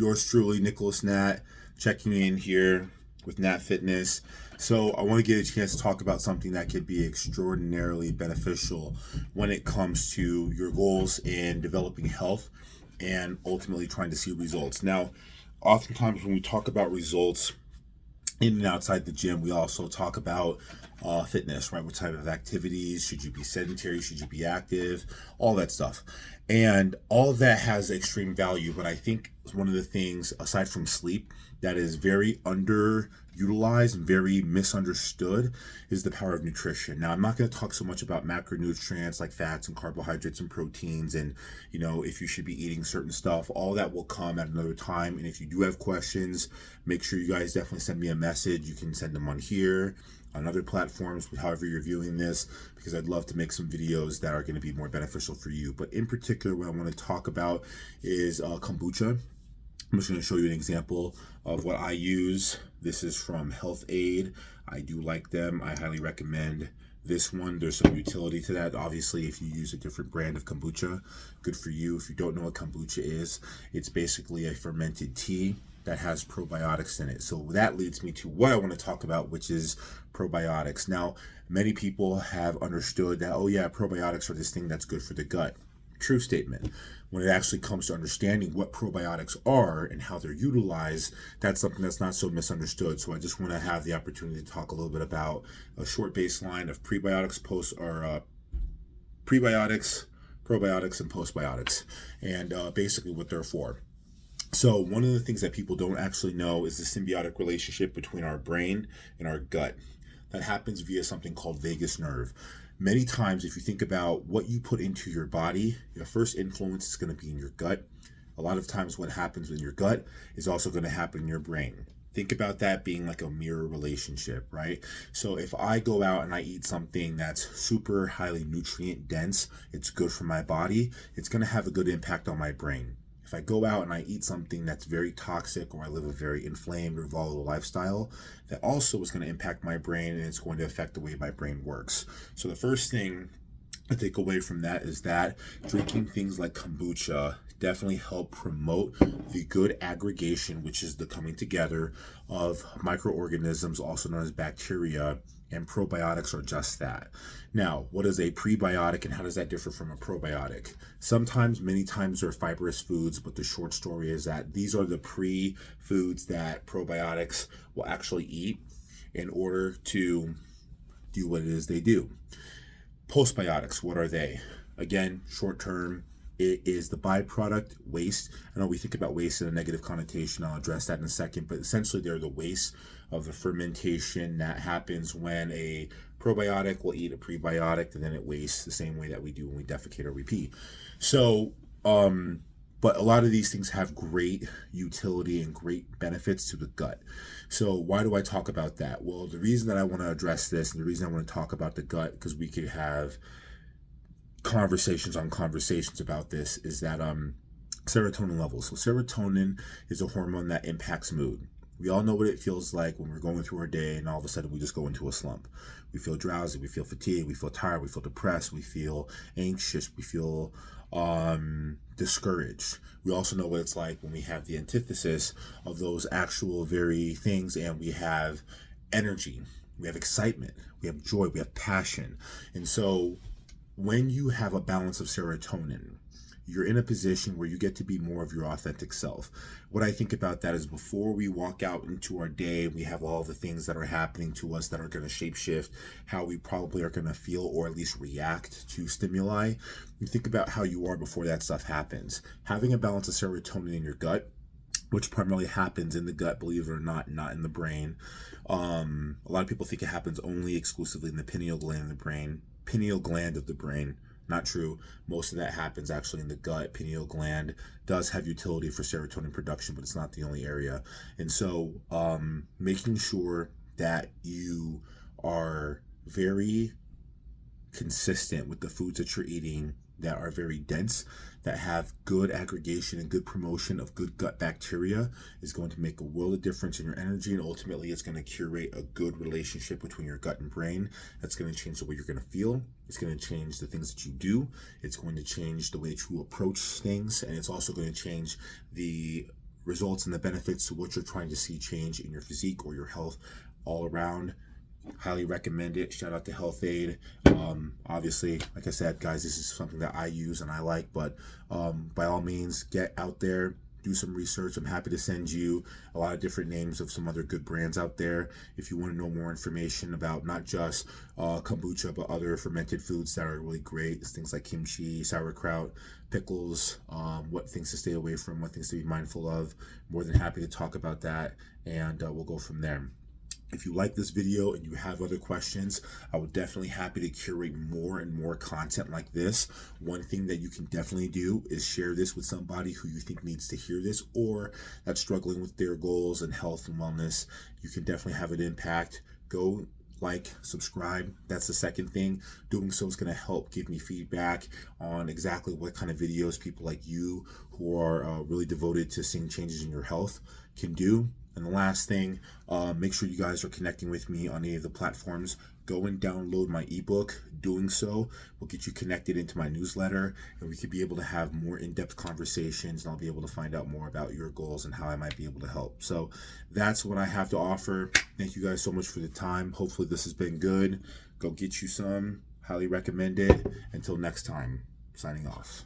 Yours truly, Nicholas Natt, checking in here with Natt Fitness. So I want to get a chance to talk about something that could be extraordinarily beneficial when it comes to your goals in developing health and ultimately trying to see results. Now, oftentimes when we talk about results in and outside the gym, we also talk about fitness, right? What type of activities? Should you be sedentary? Should you be active? All that stuff. And all of that has extreme value. But I think one of the things, aside from sleep, that is very underutilized and very misunderstood is the power of nutrition. Now, I'm not going to talk so much about macronutrients like fats and carbohydrates and proteins and, if you should be eating certain stuff. All that will come at another time. And if you do have questions, make sure you guys definitely send me a message. You can send them on here, on other platforms, however you're viewing this, because I'd love to make some videos that are going to be more beneficial for you. But in particular, what I want to talk about is kombucha. I'm just going to show you an example of what I use. This is from Health Aid. I do like them. I highly recommend this one. There's some utility to that. Obviously, if you use a different brand of kombucha, good for you. If you don't know what kombucha is, it's basically a fermented tea that has probiotics in it. So that leads me to what I want to talk about, which is probiotics. Now, many people have understood that, oh yeah, probiotics are this thing that's good for the gut. True statement. When it actually comes to understanding what probiotics are and how they're utilized, that's something that's not so misunderstood. So I just want to have the opportunity to talk a little bit about a short baseline of prebiotics, prebiotics, probiotics, and postbiotics, and basically what they're for. So one of the things that people don't actually know is the symbiotic relationship between our brain and our gut. That happens via something called vagus nerve. Many times, if you think about what you put into your body, your first influence is going to be in your gut. A lot of times what happens in your gut is also going to happen in your brain. Think about that being like a mirror relationship, right? So if I go out and I eat something that's super highly nutrient dense, it's good for my body, it's going to have a good impact on my brain. If I go out and I eat something that's very toxic, or I live a very inflamed or volatile lifestyle, that also is going to impact my brain, and it's going to affect the way my brain works. So the first thing I take away from that is that drinking things like kombucha definitely help promote the good aggregation, which is the coming together of microorganisms, also known as bacteria, and probiotics are just that. Now, what is a prebiotic and how does that differ from a probiotic? Many times they're fibrous foods, but the short story is that these are the pre-foods that probiotics will actually eat in order to do what it is they do. Postbiotics, what are they? Again, short term, it is the byproduct waste. I know we think about waste in a negative connotation. I'll address that in a second, but essentially they're the waste of the fermentation that happens when a probiotic will eat a prebiotic, and then it wastes the same way that we do when we defecate or we pee. So, but a lot of these things have great utility and great benefits to the gut. So why do I talk about that? Well, the reason that I want to address this and the reason I want to talk about the gut, because we could have conversations on conversations about this, is that serotonin levels. So serotonin is a hormone that impacts mood. We all know what it feels like when we're going through our day and all of a sudden we just go into a slump. We feel drowsy, we feel fatigued, we feel tired, we feel depressed, we feel anxious, we feel discouraged. We also know what it's like when we have the antithesis of those actual very things, and we have energy, we have excitement, we have joy, we have passion. And so when you have a balance of serotonin, you're in a position where you get to be more of your authentic self. What I think about that is before we walk out into our day, we have all the things that are happening to us that are going to shapeshift how we probably are going to feel or at least react to stimuli. You think about how you are before that stuff happens. Having a balance of serotonin in your gut, which primarily happens in the gut, believe it or not in the brain. A lot of people think it happens only exclusively in the pineal gland of the brain. Not true. Most of that happens actually in the gut. Pineal gland does have utility for serotonin production, but it's not the only area. And so making sure that you are very consistent with the foods that you're eating that are very dense, that have good aggregation and good promotion of good gut bacteria, is going to make a world of difference in your energy, and ultimately it's going to curate a good relationship between your gut and brain. That's going to change the way you're going to feel. It's going to change the things that you do. It's going to change the way that you approach things, and it's also going to change the results and the benefits to what you're trying to see change in your physique or your health all around. Highly recommend it. Shout out to Health Aid. Obviously, like I said, guys, this is something that I use and I like, but by all means, get out there, do some research. I'm happy to send you a lot of different names of some other good brands out there if you want to know more information about not just kombucha, but other fermented foods that are really great. It's things like kimchi, sauerkraut, pickles, what things to stay away from, what things to be mindful of. More than happy to talk about that, and we'll go from there. If you like this video and you have other questions, I would definitely happy to curate more and more content like this. One thing that you can definitely do is share this with somebody who you think needs to hear this or that's struggling with their goals and health and wellness. You can definitely have an impact. Go like, subscribe. That's the second thing. Doing so is going to help give me feedback on exactly what kind of videos people like you who are really devoted to seeing changes in your health can do. And the last thing, make sure you guys are connecting with me on any of the platforms. Go and download my ebook. Doing so will get you connected into my newsletter, and we could be able to have more in-depth conversations, and I'll be able to find out more about your goals and how I might be able to help. So that's what I have to offer. Thank you guys so much for the time. Hopefully this has been good. Go get you some. Highly recommend it. Until next time, signing off.